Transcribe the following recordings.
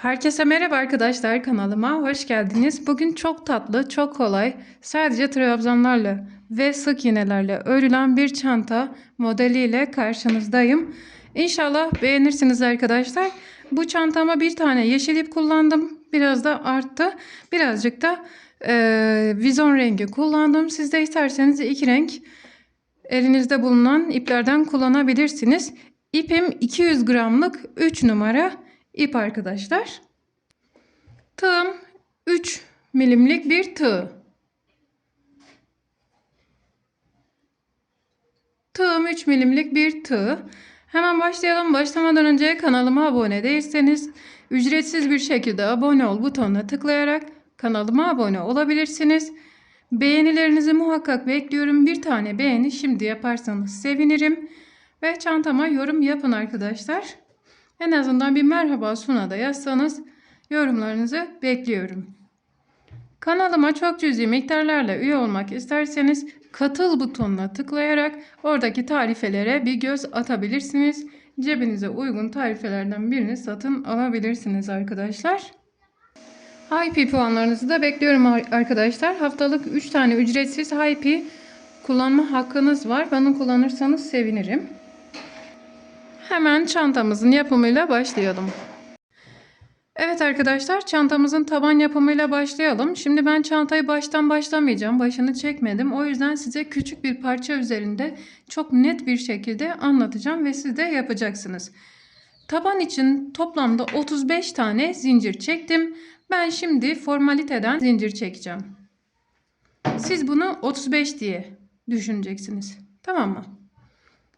Herkese merhaba arkadaşlar, kanalıma hoş geldiniz. Bugün çok tatlı, çok kolay, sadece trabzanlarla ve sık iğnelerle örülen bir çanta modeliyle karşınızdayım. İnşallah beğenirsiniz arkadaşlar. Bu çantama bir tane yeşil ip kullandım. Biraz da arttı. Birazcık da vizon rengi kullandım. Siz de isterseniz iki renk elinizde bulunan iplerden kullanabilirsiniz. İpim 200 gramlık 3 numara ip arkadaşlar. Tığım 3 milimlik bir tığ. Tığım 3 milimlik bir tığ. Hemen başlayalım. Başlamadan önce kanalıma abone değilseniz ücretsiz bir şekilde abone ol butonuna tıklayarak kanalıma abone olabilirsiniz. Beğenilerinizi muhakkak bekliyorum. Bir tane beğeni şimdi yaparsanız sevinirim. Ve çantama yorum yapın arkadaşlar. En azından bir merhaba Suna da yazsanız yorumlarınızı bekliyorum. Kanalıma çok cüzi miktarlarla üye olmak isterseniz katıl butonuna tıklayarak oradaki tarifelere bir göz atabilirsiniz. Cebinize uygun tarifelerden birini satın alabilirsiniz arkadaşlar. Hype puanlarınızı da bekliyorum arkadaşlar. Haftalık 3 tane ücretsiz Hype kullanma hakkınız var. Bana kullanırsanız sevinirim. Hemen çantamızın yapımıyla başlayalım. Evet arkadaşlar, çantamızın taban yapımıyla başlayalım. Şimdi ben çantayı baştan başlamayacağım. Başını çekmedim. O yüzden size küçük bir parça üzerinde çok net bir şekilde anlatacağım ve siz de yapacaksınız. Taban için toplamda 35 tane zincir çektim. Ben şimdi formaliteden zincir çekeceğim. Siz bunu 35 diye düşüneceksiniz. Tamam mı?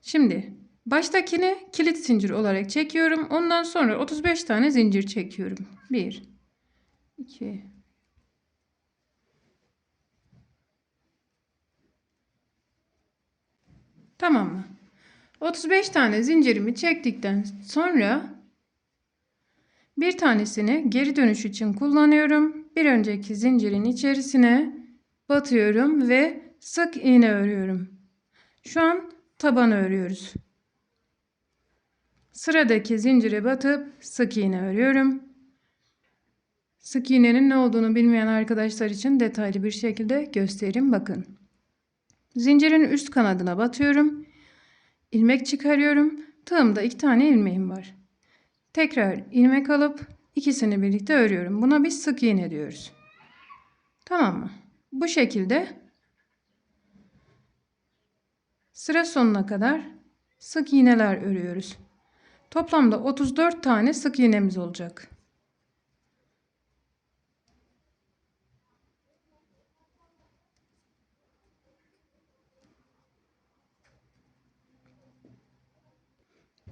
Şimdi baştakini kilit zincir olarak çekiyorum. Ondan sonra 35 tane zincir çekiyorum. 1 2 Tamam mı? 35 tane zincirimi çektikten sonra bir tanesini geri dönüş için kullanıyorum. Bir önceki zincirin içerisine batıyorum ve sık iğne örüyorum. Şu an taban örüyoruz. Sıradaki zincire batıp sık iğne örüyorum. Sık iğnenin ne olduğunu bilmeyen arkadaşlar için detaylı bir şekilde göstereyim. Bakın. Zincirin üst kanadına batıyorum. İlmek çıkarıyorum. Tığımda 2 tane ilmeğim var. Tekrar ilmek alıp ikisini birlikte örüyorum. Buna biz sık iğne diyoruz. Tamam mı? Bu şekilde sıra sonuna kadar sık iğneler örüyoruz. Toplamda 34 tane sık iğnemiz olacak.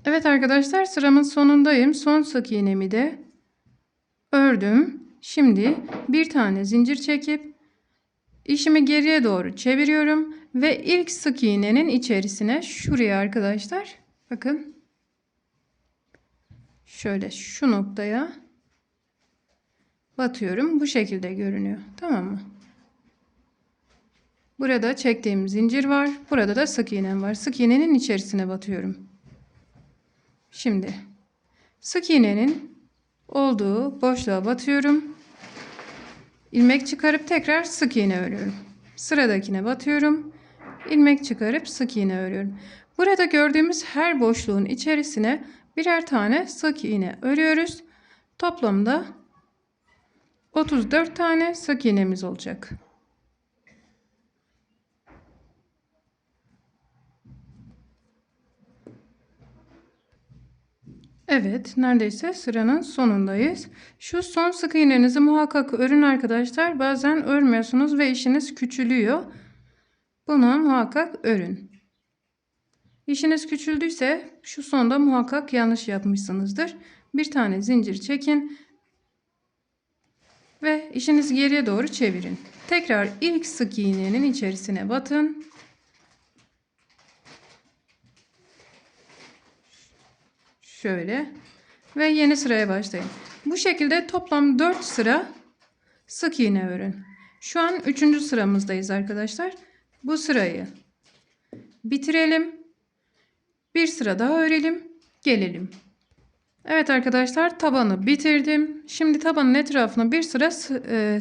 Evet arkadaşlar, sıramın sonundayım. Son sık iğnemi de ördüm. Şimdi bir tane zincir çekip işimi geriye doğru çeviriyorum ve ilk sık iğnenin içerisine şuraya arkadaşlar bakın şöyle şu noktaya batıyorum. Bu şekilde görünüyor. Tamam mı? Burada çektiğim zincir var. Burada da sık iğnem var. Sık iğnenin içerisine batıyorum. Şimdi sık iğnenin olduğu boşluğa batıyorum. İlmek çıkarıp tekrar sık iğne örüyorum. Sıradakine batıyorum. İlmek çıkarıp sık iğne örüyorum. Burada gördüğümüz her boşluğun içerisine birer tane sık iğne örüyoruz. Toplamda 34 tane sık iğnemiz olacak. Evet, neredeyse sıranın sonundayız. Şu son sık iğnenizi muhakkak örün arkadaşlar. Bazen örmüyorsunuz ve işiniz küçülüyor. Bunu muhakkak örün. İşiniz küçüldüyse şu sonda muhakkak yanlış yapmışsınızdır. Bir tane zincir çekin ve işinizi geriye doğru çevirin. Tekrar ilk sık iğnenin içerisine batın. Şöyle ve yeni sıraya başlayın. Bu şekilde toplam 4 sıra sık iğne örün. Şu an 3. sıramızdayız arkadaşlar. Bu sırayı bitirelim. Bir sıra daha örelim. Gelelim. Evet arkadaşlar, tabanı bitirdim. Şimdi tabanın etrafına bir sıra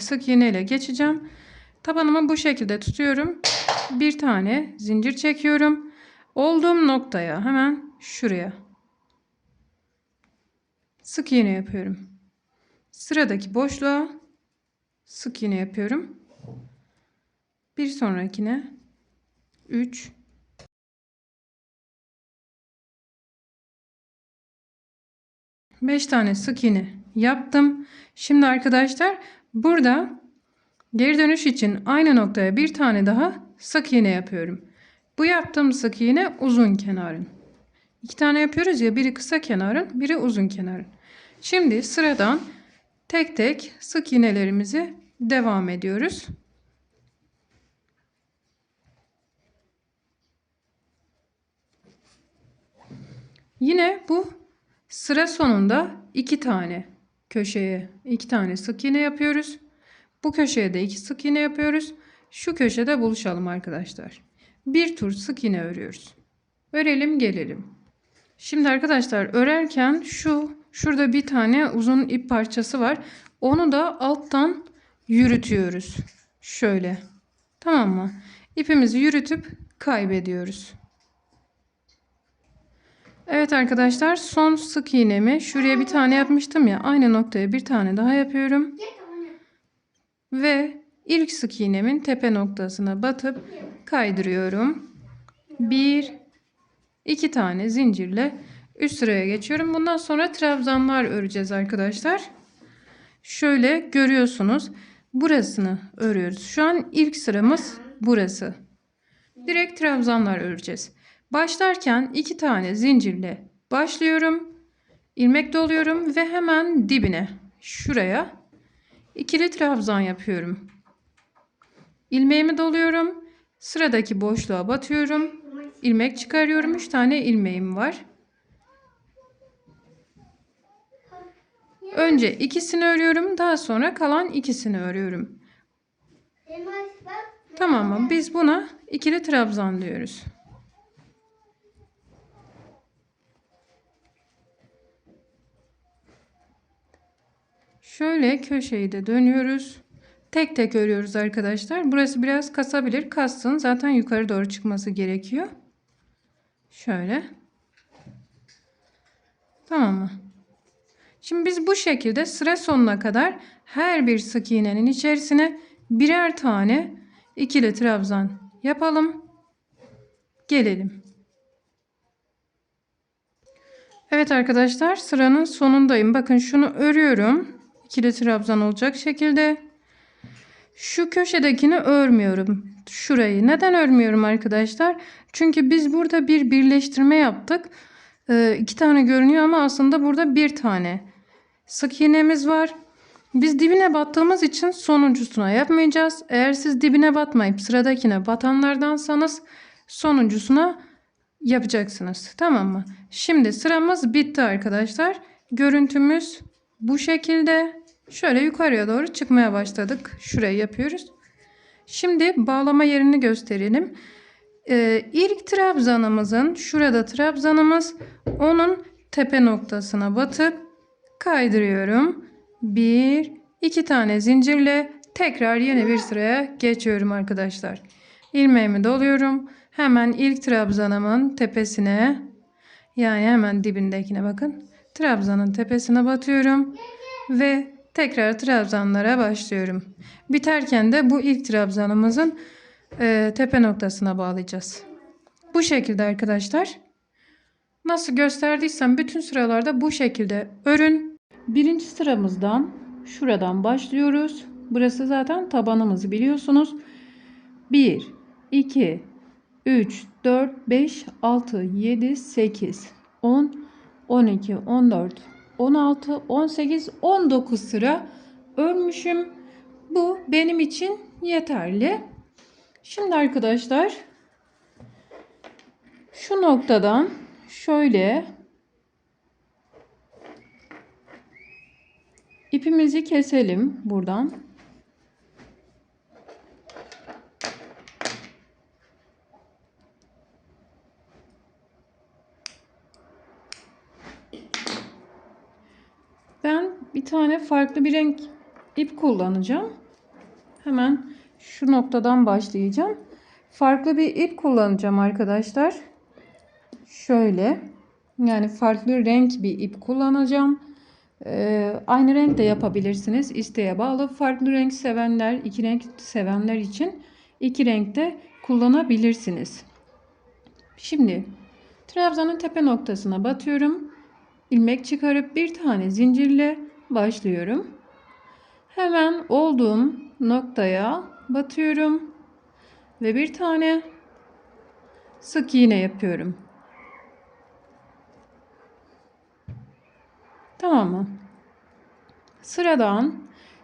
sık iğne ile geçeceğim. Tabanımı bu şekilde tutuyorum. Bir tane zincir çekiyorum. Olduğum noktaya, hemen şuraya sık iğne yapıyorum. Sıradaki boşluğa sık iğne yapıyorum. Bir sonrakine 3, 5 tane sık iğne yaptım. Şimdi arkadaşlar, burada geri dönüş için aynı noktaya bir tane daha sık iğne yapıyorum. Bu yaptığım sık iğne uzun kenarın. 2 tane yapıyoruz ya, biri kısa kenarın, biri uzun kenarın. Şimdi sıradan tek tek sık iğnelerimizi devam ediyoruz. Yine bu sıra sonunda 2 tane köşeye 2 tane sık iğne yapıyoruz. Bu köşeye de 2 sık iğne yapıyoruz. Şu köşede buluşalım arkadaşlar. Bir tur sık iğne örüyoruz. Örelim gelelim. Şimdi arkadaşlar, örerken şurada bir tane uzun ip parçası var. Onu da alttan yürütüyoruz. Şöyle. Tamam mı? İpimizi yürütüp kaybediyoruz. Evet arkadaşlar, son sık iğnemi şuraya bir tane yapmıştım ya, aynı noktaya bir tane daha yapıyorum. Ve ilk sık iğnemin tepe noktasına batıp kaydırıyorum. 1, 2 tane zincirle üst sıraya geçiyorum. Bundan sonra trabzanlar öreceğiz arkadaşlar. Şöyle görüyorsunuz. Burasını örüyoruz. Şu an ilk sıramız burası. Direkt trabzanlar öreceğiz. Başlarken 2 tane zincirle başlıyorum. İlmek doluyorum ve hemen dibine, şuraya ikili trabzan yapıyorum. İlmeğimi doluyorum. Sıradaki boşluğa batıyorum. İlmek çıkarıyorum. 3 tane ilmeğim var. Önce ikisini örüyorum. Daha sonra kalan ikisini örüyorum. Tamam mı? Biz buna ikili trabzan diyoruz. Şöyle köşeyi de dönüyoruz. Tek tek örüyoruz arkadaşlar. Burası biraz kasabilir. Kassın. Zaten yukarı doğru çıkması gerekiyor. Şöyle. Tamam mı? Şimdi biz bu şekilde sıra sonuna kadar her bir sık iğnenin içerisine birer tane ikili trabzan yapalım. Gelelim. Evet arkadaşlar, sıranın sonundayım. Bakın şunu örüyorum. İkili trabzan olacak şekilde. Şu köşedekini örmüyorum. Şurayı. Neden örmüyorum arkadaşlar? Çünkü biz burada bir birleştirme yaptık. 2 tane görünüyor ama aslında burada bir tane sık iğnemiz var. Biz dibine battığımız için sonuncusuna yapmayacağız. Eğer siz dibine batmayıp sıradakine batanlardansanız sonuncusuna yapacaksınız. Tamam mı? Şimdi sıramız bitti arkadaşlar. Görüntümüz bu şekilde. Şöyle yukarıya doğru çıkmaya başladık. Şurayı yapıyoruz. Şimdi bağlama yerini gösterelim. İlk trabzanımızın, şurada trabzanımız, onun tepe noktasına batıp kaydırıyorum. 1, 2 tane zincirle tekrar yeni bir sıraya geçiyorum arkadaşlar. İlmeğimi doluyorum. Hemen ilk trabzanımın tepesine, yani hemen dibindekine bakın. Trabzanın tepesine batıyorum ve tekrar trabzanlara başlıyorum. Biterken de bu ilk trabzanımızın tepe noktasına bağlayacağız. Bu şekilde arkadaşlar. Nasıl gösterdiysem bütün sıralarda bu şekilde örün. Birinci sıramızdan şuradan başlıyoruz. Burası zaten tabanımız, biliyorsunuz. 1, 2, 3, 4, 5, 6, 7, 8, 10, 12, 14, 16, 18, 19 sıra örmüşüm. Bu benim için yeterli. Şimdi arkadaşlar, şu noktadan şöyle ipimizi keselim buradan. bir tane farklı bir renk ip kullanacağım. Hemen şu noktadan başlayacağım. Farklı bir ip kullanacağım arkadaşlar. Şöyle. Yani farklı renk bir ip kullanacağım. Aynı renk de yapabilirsiniz. İsteğe bağlı. Farklı renk sevenler, iki renk sevenler için iki renk de kullanabilirsiniz. Şimdi trabzanın tepe noktasına batıyorum. İlmek çıkarıp bir tane zincirle başlıyorum. Hemen olduğum noktaya batıyorum ve bir tane sık iğne yapıyorum. Tamam mı?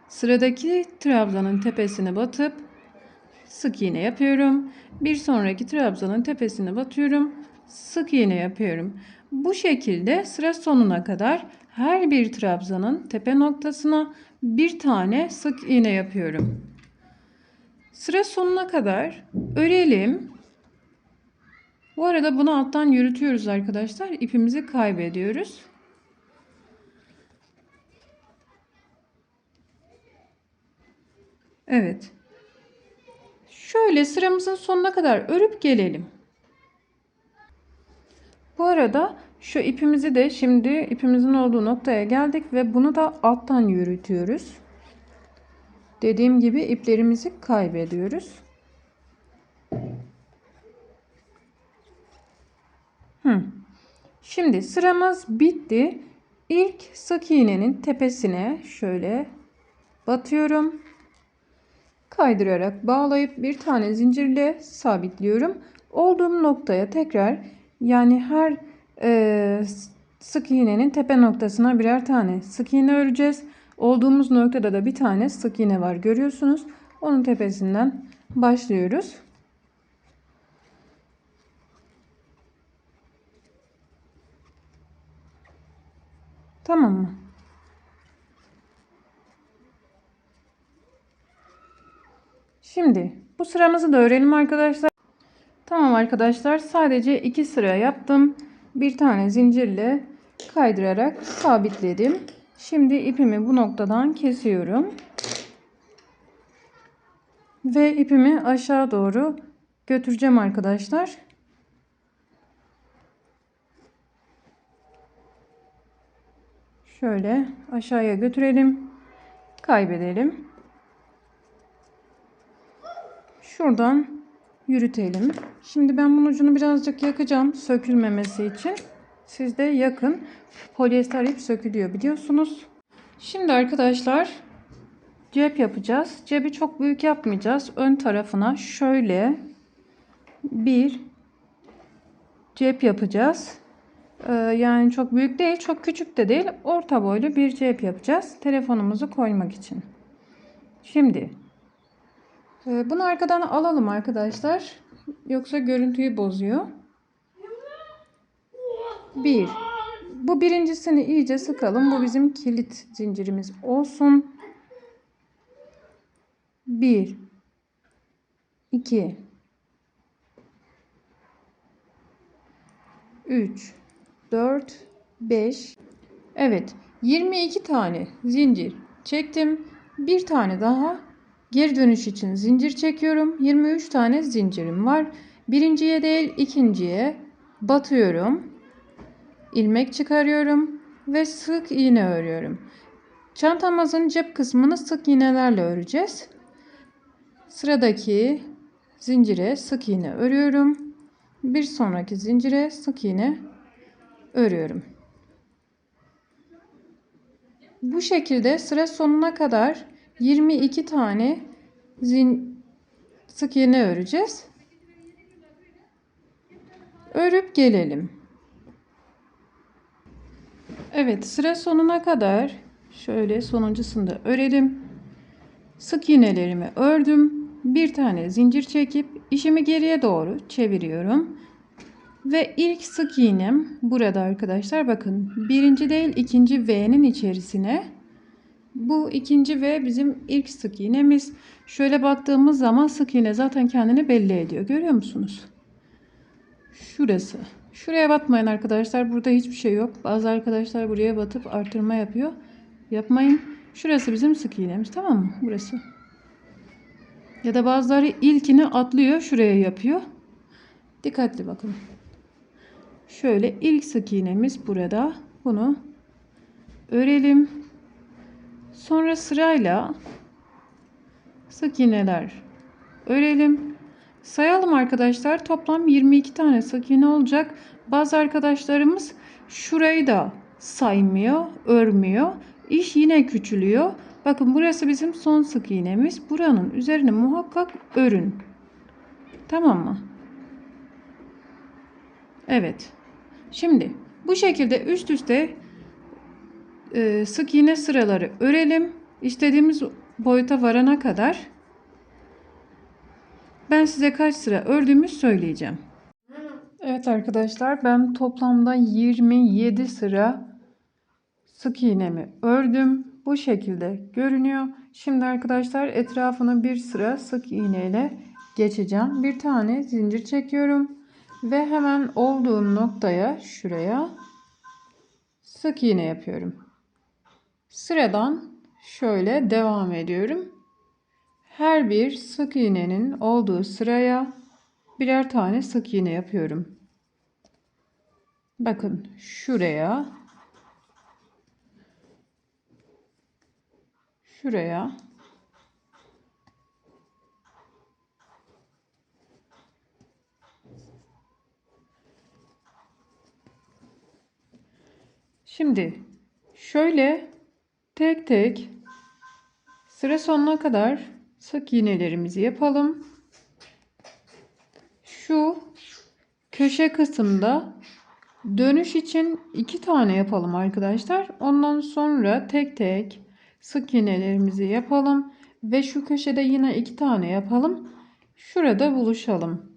Sıradaki trabzanın tepesine batıp sık iğne yapıyorum. Bir sonraki trabzanın tepesine batıyorum. Sık iğne yapıyorum. Bu şekilde sıra sonuna kadar her bir trabzanın tepe noktasına bir tane sık iğne yapıyorum. Sıra sonuna kadar örelim. Bu arada bunu alttan yürütüyoruz arkadaşlar. İpimizi kaybediyoruz. Evet. Şöyle sıramızın sonuna kadar örüp gelelim. Bu arada şu ipimizi de şimdi ipimizin olduğu noktaya geldik ve bunu da alttan yürütüyoruz. Dediğim gibi iplerimizi kaybediyoruz. Şimdi sıramız bitti. İlk sık iğnenin tepesine şöyle batıyorum. Kaydırarak bağlayıp bir tane zincirle sabitliyorum. Olduğum noktaya tekrar, yani her sık iğnenin tepe noktasına birer tane sık iğne öreceğiz. Olduğumuz noktada da bir tane sık iğne var, görüyorsunuz. Onun tepesinden başlıyoruz. Tamam mı? Şimdi bu sıramızı da örelim arkadaşlar. Tamam arkadaşlar, sadece 2 sıra yaptım. Bir tane zincirle kaydırarak sabitledim. Şimdi ipimi bu noktadan kesiyorum. Ve ipimi aşağı doğru götüreceğim arkadaşlar. Şöyle aşağıya götürelim. Kaybedelim. Şuradan yürütelim. Şimdi ben bunun ucunu birazcık yakacağım sökülmemesi için. Siz de yakın. Polyester ip sökülüyor biliyorsunuz. Şimdi arkadaşlar cep yapacağız. Cebi çok büyük yapmayacağız. Ön tarafına şöyle bir cep yapacağız. Yani çok büyük değil, çok küçük de değil. Orta boylu bir cep yapacağız. Telefonumuzu koymak için. Şimdi bunu arkadan alalım arkadaşlar. Yoksa görüntüyü bozuyor. Bu birincisini iyice sıkalım. Bu bizim kilit zincirimiz olsun. 1 2 3 4 5. Evet, 22 tane zincir çektim. Bir tane daha geri dönüş için zincir çekiyorum. 23 tane zincirim var. Birinciye değil, ikinciye batıyorum. İlmek çıkarıyorum ve sık iğne örüyorum. Çantamızın cep kısmını sık iğnelerle öreceğiz. Sıradaki zincire sık iğne örüyorum. Bir sonraki zincire sık iğne örüyorum. Bu şekilde sıra sonuna kadar 22 tane sık iğne öreceğiz. Örüp gelelim. Evet, sıra sonuna kadar şöyle sonuncusunu da örelim. Sık iğnelerimi ördüm. Bir tane zincir çekip işimi geriye doğru çeviriyorum. Ve ilk sık iğnem burada arkadaşlar. Bakın, birinci değil ikinci V'nin içerisine. Bu ikinci V bizim ilk sık iğnemiz. Şöyle baktığımız zaman sık iğne zaten kendini belli ediyor. Görüyor musunuz? Şurası. Şuraya batmayın arkadaşlar. Burada hiçbir şey yok. Bazı arkadaşlar buraya batıp artırma yapıyor. yapmayın. Şurası bizim sık iğnemiz, tamam mı? Burası. Ya da bazıları ilkini atlıyor, şuraya yapıyor. Dikkatli bakın. Şöyle ilk sık iğnemiz burada. Bunu örelim. Sonra sırayla sık iğneler örelim. Sayalım arkadaşlar. Toplam 22 tane sık iğne olacak. Bazı arkadaşlarımız şurayı da saymıyor, örmüyor. İş yine küçülüyor. Bakın burası bizim son sık iğnemiz. Buranın üzerine muhakkak örün. Tamam mı? Evet. Şimdi bu şekilde üst üste sık iğne sıraları örelim. İstediğimiz boyuta varana kadar ben size kaç sıra ördüğümü söyleyeceğim. Evet arkadaşlar, ben toplamda 27 sıra sık iğnemi ördüm. Bu şekilde görünüyor. Şimdi arkadaşlar etrafını bir sıra sık iğne ile geçeceğim. Bir tane zincir çekiyorum ve hemen olduğum noktaya, şuraya sık iğne yapıyorum. Sıradan şöyle devam ediyorum. Her bir sık iğnenin olduğu sıraya birer tane sık iğne yapıyorum. Bakın şuraya, şuraya, şimdi şöyle tek tek sıra sonuna kadar sık iğnelerimizi yapalım. Şu köşe kısımda dönüş için 2 tane yapalım arkadaşlar. Ondan sonra tek tek sık iğnelerimizi yapalım ve şu köşede yine 2 tane yapalım. Şurada buluşalım.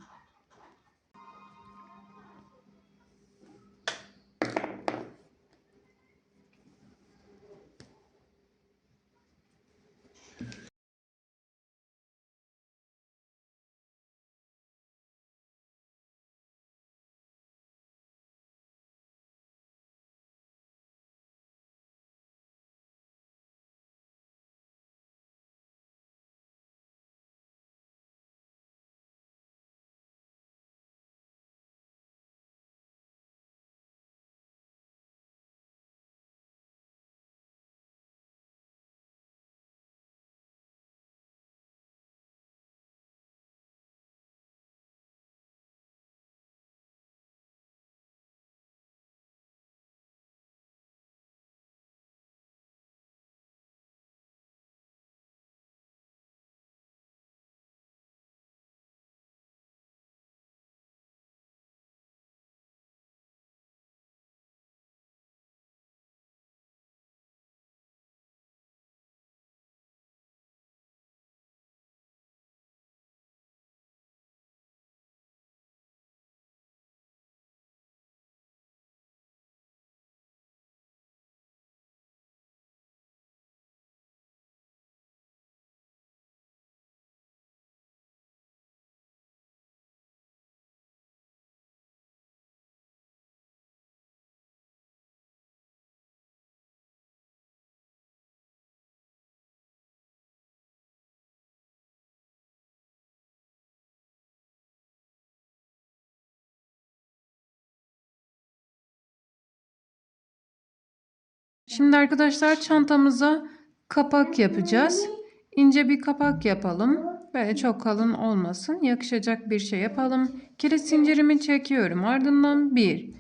Şimdi arkadaşlar çantamıza kapak yapacağız. İnce bir kapak yapalım. Böyle çok kalın olmasın. Yakışacak bir şey yapalım. Kilit zincirimi çekiyorum. Ardından 1,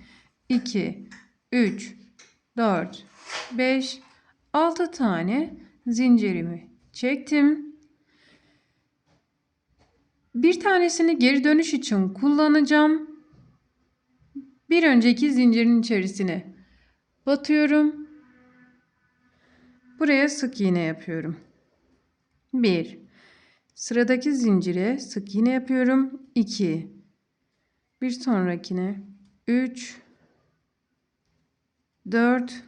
2, 3, 4, 5, 6 tane zincirimi çektim. Bir tanesini geri dönüş için kullanacağım. Bir önceki zincirin içerisine batıyorum. Buraya sık iğne yapıyorum. 1. Sıradaki zincire sık iğne yapıyorum. 2. Bir sonrakine 3, 4.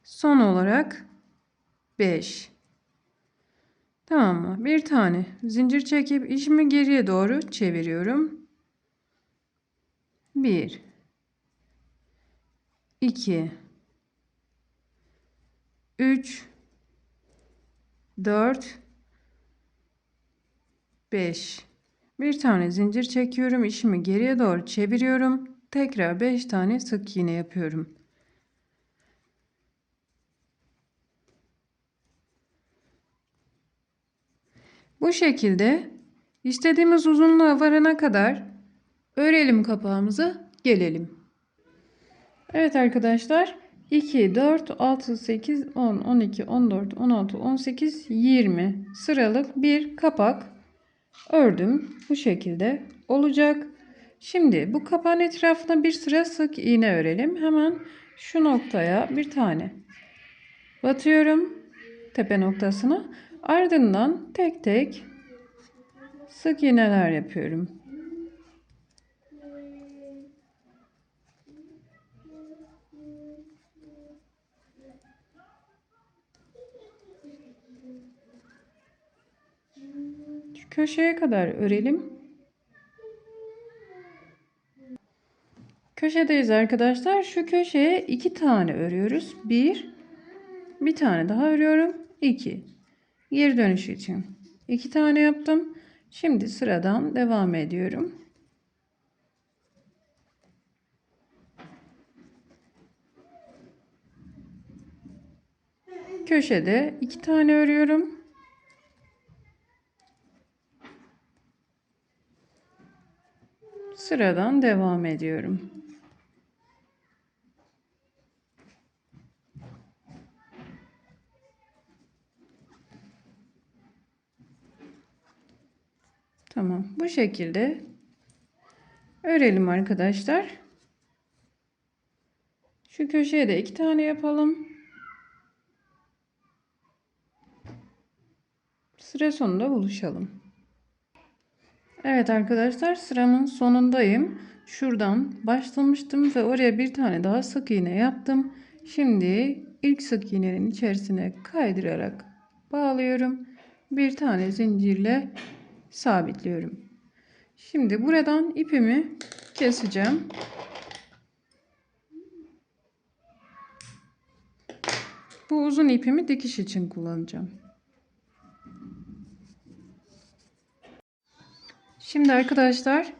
Son olarak 5. Tamam mı? Bir tane zincir çekip işimi geriye doğru çeviriyorum. 1, 2, 3, 4, 5. Bir tane zincir çekiyorum. İşimi geriye doğru çeviriyorum. Tekrar 5 tane sık iğne yapıyorum. Bu şekilde istediğimiz uzunluğa varana kadar örelim kapağımızı, gelelim. Evet arkadaşlar, 2, 4, 6, 8, 10, 12, 14, 16, 18, 20 sıralık bir kapak ördüm. Bu şekilde olacak. Şimdi bu kapağın etrafına bir sıra sık iğne örelim. Hemen şu noktaya bir tane batıyorum, tepe noktasına. Ardından tek tek sık iğneler yapıyorum. Şu köşeye kadar örelim. Köşedeyiz arkadaşlar. Şu köşeye 2 tane örüyoruz. Bir tane daha örüyorum. 2. Geri dönüş için 2 tane yaptım. Şimdi sıradan devam ediyorum. Köşede 2 tane örüyorum. Sıradan devam ediyorum. Tamam. Bu şekilde örelim arkadaşlar. Şu köşeye de 2 tane yapalım. Sıra sonunda buluşalım. Evet arkadaşlar, sıramın sonundayım. Şuradan başlamıştım ve oraya bir tane daha sık iğne yaptım. Şimdi ilk sık iğnenin içerisine kaydırarak bağlıyorum. Bir tane zincirle sabitliyorum. Şimdi buradan ipimi keseceğim. Bu uzun ipimi dikiş için kullanacağım. Şimdi arkadaşlar,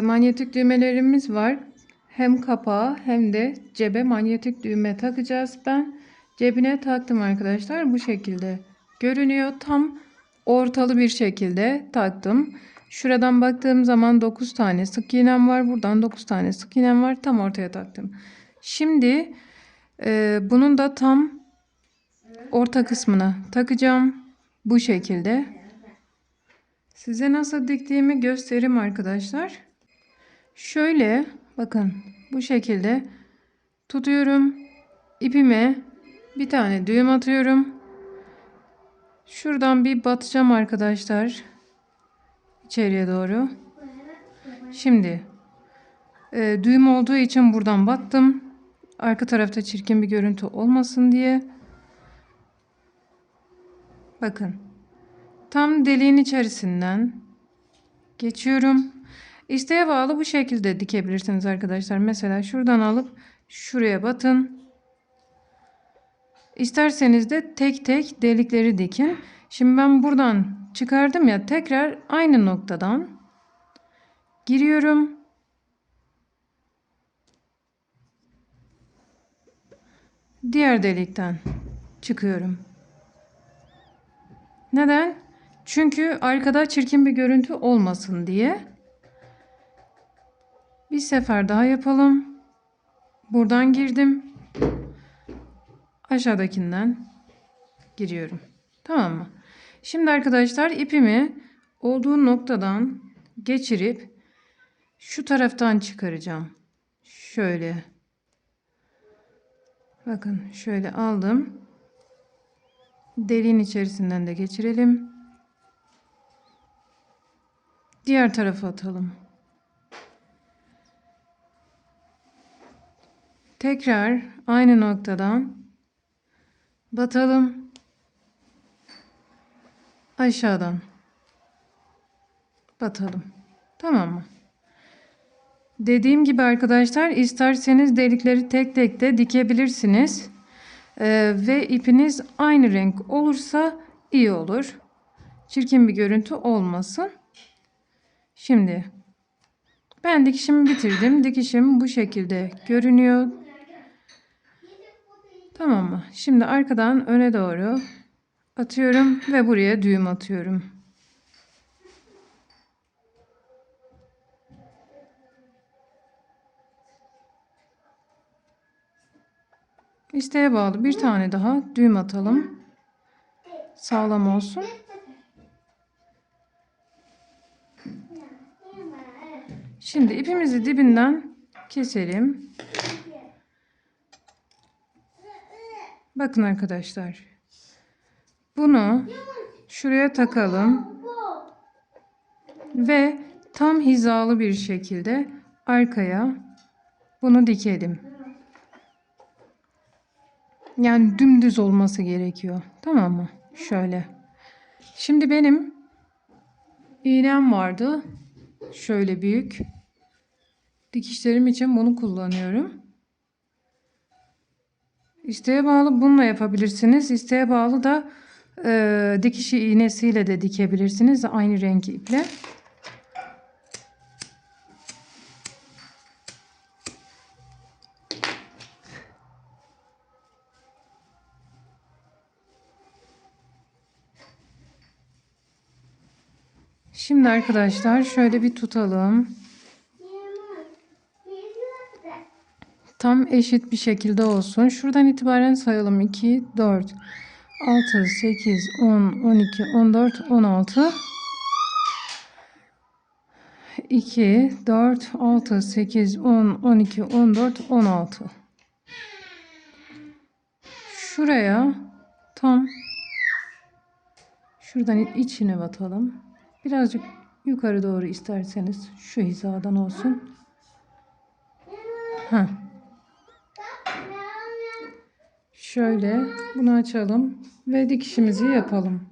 manyetik düğmelerimiz var. Hem kapağa hem de cebe manyetik düğme takacağız. Ben cebine taktım arkadaşlar. Bu şekilde görünüyor. Tam ortalı bir şekilde taktım. Şuradan baktığım zaman 9 tane sık iğnem var. Buradan 9 tane sık iğnem var. Tam ortaya taktım. Şimdi bunun da tam orta kısmına takacağım. Bu şekilde. Size nasıl diktiğimi göstereyim arkadaşlar. Şöyle bakın, bu şekilde tutuyorum. İpime bir tane düğüm atıyorum. Şuradan bir batacağım arkadaşlar. İçeriye doğru. Şimdi düğüm olduğu için buradan battım. Arka tarafta çirkin bir görüntü olmasın diye. Bakın. Tam deliğin içerisinden geçiyorum. İsteğe bağlı bu şekilde dikebilirsiniz arkadaşlar. Mesela şuradan alıp şuraya batın. İsterseniz de tek tek delikleri dikin. Şimdi ben buradan çıkardım ya, tekrar aynı noktadan giriyorum. Diğer delikten çıkıyorum. Neden? Çünkü arkada çirkin bir görüntü olmasın diye. Bir sefer daha yapalım. Buradan girdim. Aşağıdakinden giriyorum. Tamam mı? Şimdi arkadaşlar, ipimi olduğu noktadan geçirip şu taraftan çıkaracağım. Şöyle. Bakın şöyle aldım. Deliğin içerisinden de geçirelim. Diğer tarafa atalım. Tekrar aynı noktadan batalım. Aşağıdan batalım. Tamam mı? Dediğim gibi arkadaşlar, isterseniz delikleri tek tek de dikebilirsiniz. Ve ipiniz aynı renk olursa iyi olur. Çirkin bir görüntü olmasın. Şimdi ben dikişimi bitirdim. Dikişim bu şekilde görünüyor. Tamam mı? Şimdi arkadan öne doğru atıyorum ve buraya düğüm atıyorum. İsteğe bağlı bir tane daha düğüm atalım. Sağlam olsun. Şimdi ipimizi dibinden keselim. Bakın arkadaşlar. Bunu şuraya takalım. Ve tam hizalı bir şekilde arkaya bunu dikelim. Yani dümdüz olması gerekiyor. Tamam mı? Şöyle. Şimdi benim iğnem vardı. Şöyle büyük. Dikişlerim için bunu kullanıyorum. İsteğe bağlı bununla yapabilirsiniz. İsteğe bağlı da dikişi iğnesiyle de dikebilirsiniz. Aynı renk iple. Şimdi arkadaşlar şöyle bir tutalım. Tam eşit bir şekilde olsun. Şuradan itibaren sayalım. 2, 4, 6, 8, 10, 12, 14, 16. 2, 4, 6, 8, 10, 12, 14, 16. Şuraya tam şuradan içine batalım. Birazcık yukarı doğru isterseniz şu hizadan olsun. Heh. Şöyle bunu açalım ve dikişimizi yapalım.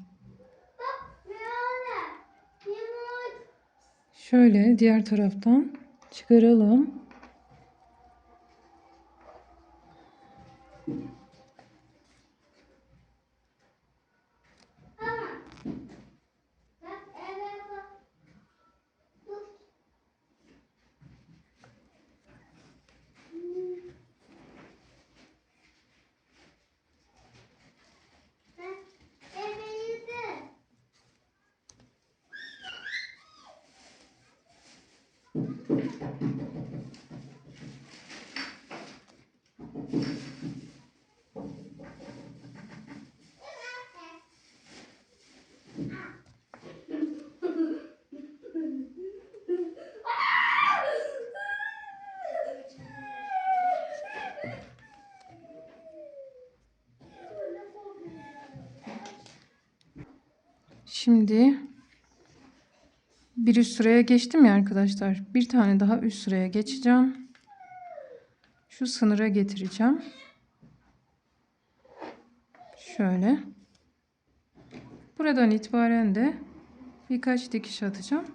Şöyle diğer taraftan çıkaralım. Şimdi bir üst sıraya geçtim ya arkadaşlar. Bir tane daha üst sıraya geçeceğim. Şu sınıra getireceğim. Şöyle. Buradan itibaren de birkaç dikiş atacağım.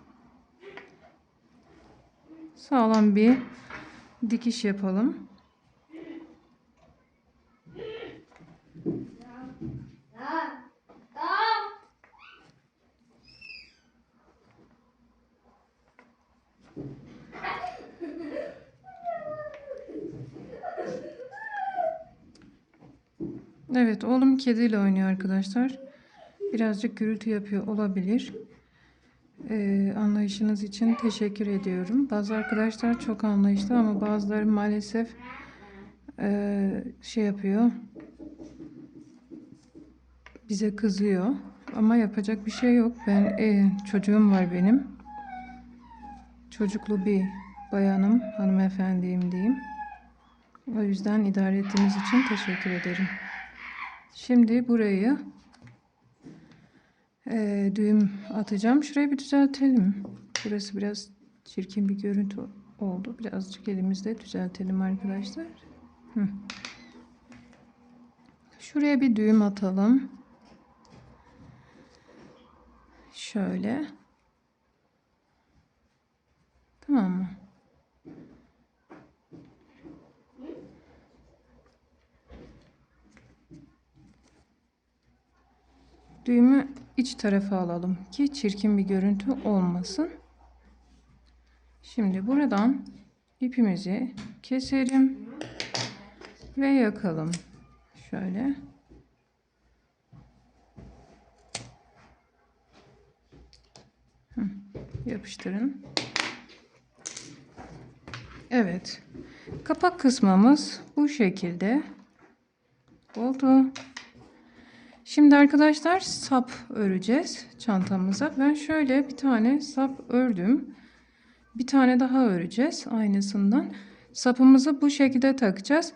Sağlam bir dikiş yapalım. Evet, oğlum kediyle oynuyor arkadaşlar. Birazcık gürültü yapıyor olabilir. Anlayışınız için teşekkür ediyorum. Bazı arkadaşlar çok anlayışlı ama bazıları maalesef şey yapıyor. Bize kızıyor. Ama yapacak bir şey yok. Ben çocuğum var benim. Çocuklu bir bayanım, hanımefendiyim diyeyim. O yüzden idare ettiğiniz için teşekkür ederim. Şimdi burayı düğüm atacağım. Şurayı bir düzeltelim. Burası biraz çirkin bir görüntü oldu. Birazcık elimizde düzeltelim arkadaşlar. Şuraya bir düğüm atalım. Şöyle. Tamam mı? Düğümü iç tarafa alalım ki çirkin bir görüntü olmasın. Şimdi buradan ipimizi keselim ve yakalım. Şöyle. Yapıştırın. Evet. Kapak kısmımız bu şekilde oldu. Şimdi arkadaşlar sap öreceğiz çantamıza. Ben şöyle bir tane sap ördüm. Bir tane daha öreceğiz aynısından. Sapımızı bu şekilde takacağız.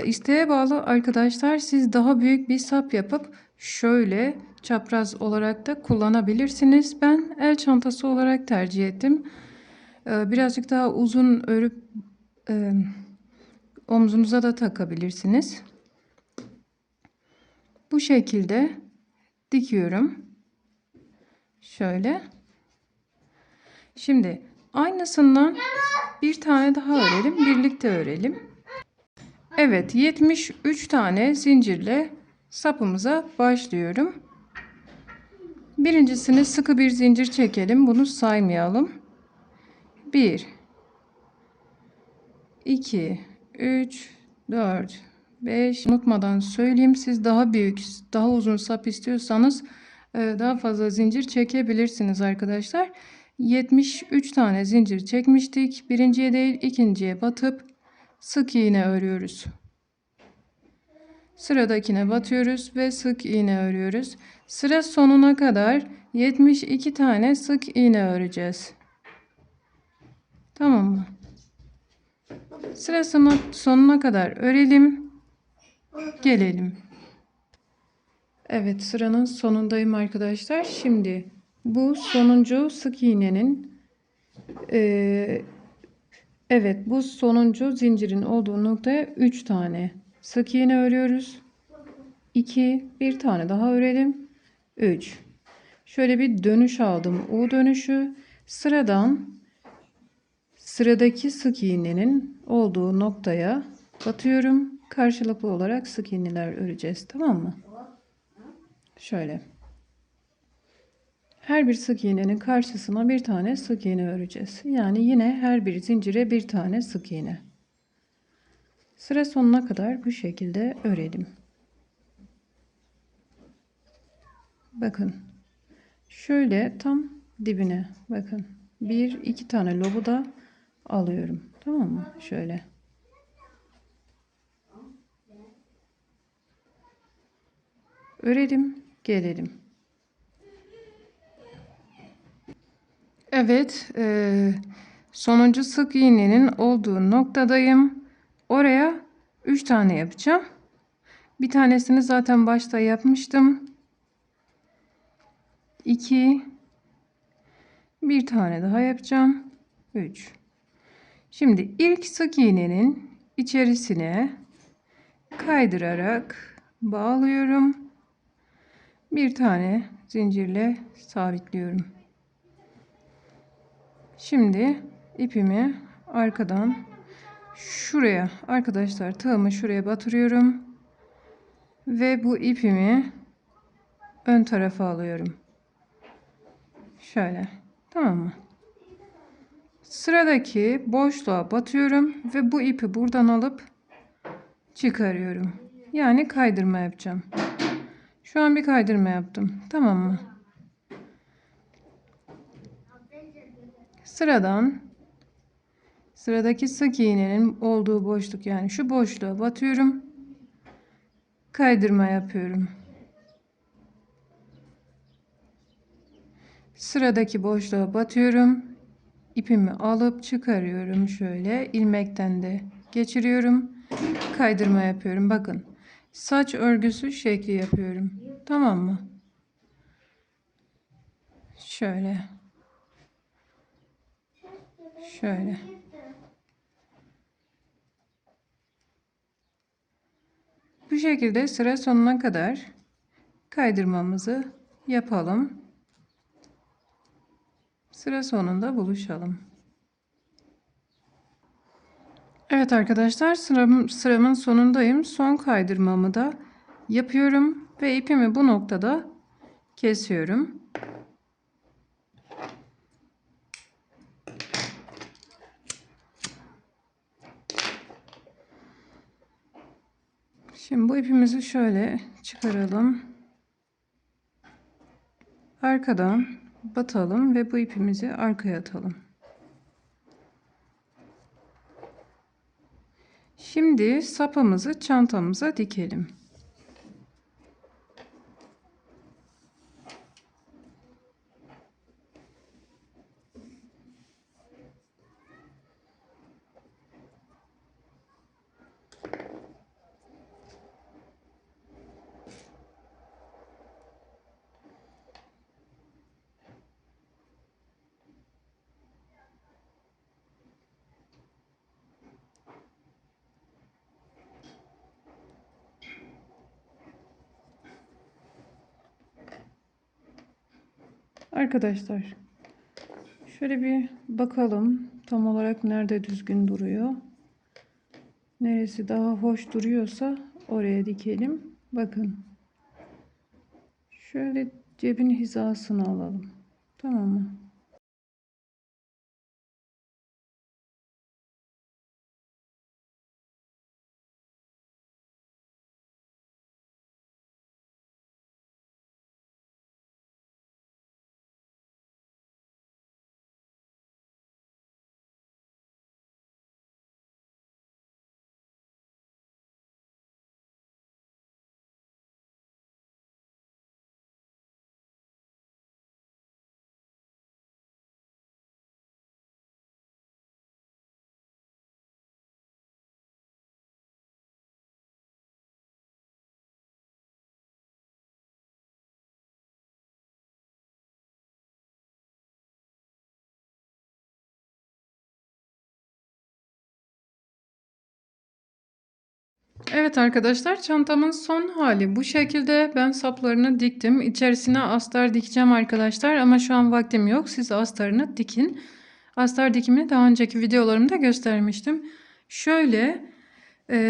İsteğe bağlı arkadaşlar, siz daha büyük bir sap yapıp şöyle çapraz olarak da kullanabilirsiniz. Ben el çantası olarak tercih ettim. Birazcık daha uzun örüp omzunuza da takabilirsiniz. Bu şekilde dikiyorum. Şöyle. Şimdi aynısından bir tane daha örelim. Birlikte örelim. Evet, 73 tane zincirle sapımıza başlıyorum. Birincisini sıkı bir zincir çekelim. Bunu saymayalım. 1 2 3 4 5. Unutmadan söyleyeyim, siz daha büyük, daha uzun sap istiyorsanız daha fazla zincir çekebilirsiniz arkadaşlar. 73 tane zincir çekmiştik. Birinciye değil ikinciye batıp sık iğne örüyoruz. Sıradakine batıyoruz ve sık iğne örüyoruz. Sıra sonuna kadar 72 tane sık iğne öreceğiz. Tamam mı? Sıra sonuna kadar örelim. Gelelim. Evet, sıranın sonundayım arkadaşlar. Şimdi bu sonuncu sık iğnenin evet, bu sonuncu zincirin olduğu noktaya 3 tane sık iğne örüyoruz. 2, bir tane daha örelim. 3. Şöyle bir dönüş aldım. U dönüşü. Sıradaki sık iğnenin olduğu noktaya batıyorum. Karşılıklı olarak sık iğneler öreceğiz. Tamam mı? Şöyle. Her bir sık iğnenin karşısına bir tane sık iğne öreceğiz. Yani yine her bir zincire bir tane sık iğne. Sıra sonuna kadar bu şekilde örelim. Bakın. Şöyle tam dibine bakın. Bir iki tane lobu da alıyorum. Tamam mı? Şöyle. Örelim. Gelelim. Evet. Sonuncu sık iğnenin olduğu noktadayım. Oraya 3 tane yapacağım. Bir tanesini zaten başta yapmıştım. 2, bir tane daha yapacağım. 3. Şimdi ilk sık iğnenin içerisine kaydırarak bağlıyorum. Bir tane zincirle sabitliyorum. Şimdi ipimi arkadan şuraya, arkadaşlar, tığımı şuraya batırıyorum ve bu ipimi ön tarafa alıyorum. Şöyle. Tamam mı? Sıradaki boşluğa batıyorum ve bu ipi buradan alıp çıkarıyorum. Yani kaydırma yapacağım. Şu an bir kaydırma yaptım. Tamam mı? Sıradaki sık iğnenin olduğu boşluk, yani şu boşluğa batıyorum. Kaydırma yapıyorum. Sıradaki boşluğa batıyorum. İpimi alıp çıkarıyorum. Şöyle ilmekten de geçiriyorum. Kaydırma yapıyorum. Bakın. Saç örgüsü şekli yapıyorum. Tamam mı? Şöyle. Şöyle. Bu şekilde sıra sonuna kadar kaydırmamızı yapalım. Sıra sonunda buluşalım. Evet arkadaşlar, sıramın sonundayım. Son kaydırmamı da yapıyorum ve ipimi bu noktada kesiyorum. Şimdi bu ipimizi şöyle çıkaralım. Arkadan batalım ve bu ipimizi arkaya atalım. Şimdi sapımızı çantamıza dikelim. Arkadaşlar şöyle bir bakalım tam olarak nerede düzgün duruyor. Neresi daha hoş duruyorsa oraya dikelim. Bakın. Şöyle cebin hizasını alalım. Tamam mı? Evet arkadaşlar, çantamın son hali bu şekilde. Ben saplarını diktim. İçerisine astar dikeceğim arkadaşlar ama şu an vaktim yok. Siz astarını dikin. Astar dikimini daha önceki videolarımda göstermiştim. Şöyle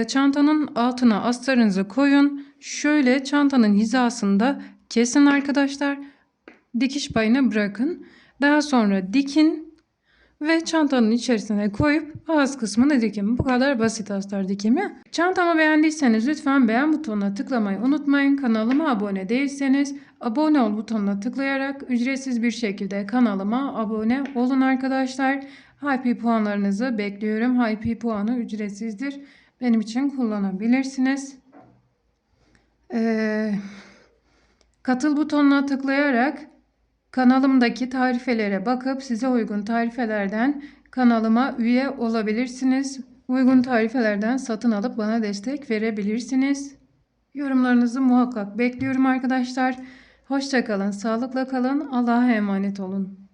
çantanın altına astarınızı koyun. Şöyle çantanın hizasında kesin arkadaşlar. Dikiş payına bırakın. Daha sonra dikin. Ve çantanın içerisine koyup ağız kısmını dikin. Bu kadar basit astar dikimi. Çantamı beğendiyseniz lütfen beğen butonuna tıklamayı unutmayın. Kanalıma abone değilseniz abone ol butonuna tıklayarak ücretsiz bir şekilde kanalıma abone olun arkadaşlar. Hype puanlarınızı bekliyorum. Hype puanı ücretsizdir. Benim için kullanabilirsiniz. Katıl butonuna tıklayarak kanalımdaki tarifelere bakıp size uygun tarifelerden kanalıma üye olabilirsiniz. Uygun tarifelerden satın alıp bana destek verebilirsiniz. Yorumlarınızı muhakkak bekliyorum arkadaşlar. Hoşça kalın, sağlıkla kalın, Allah'a emanet olun.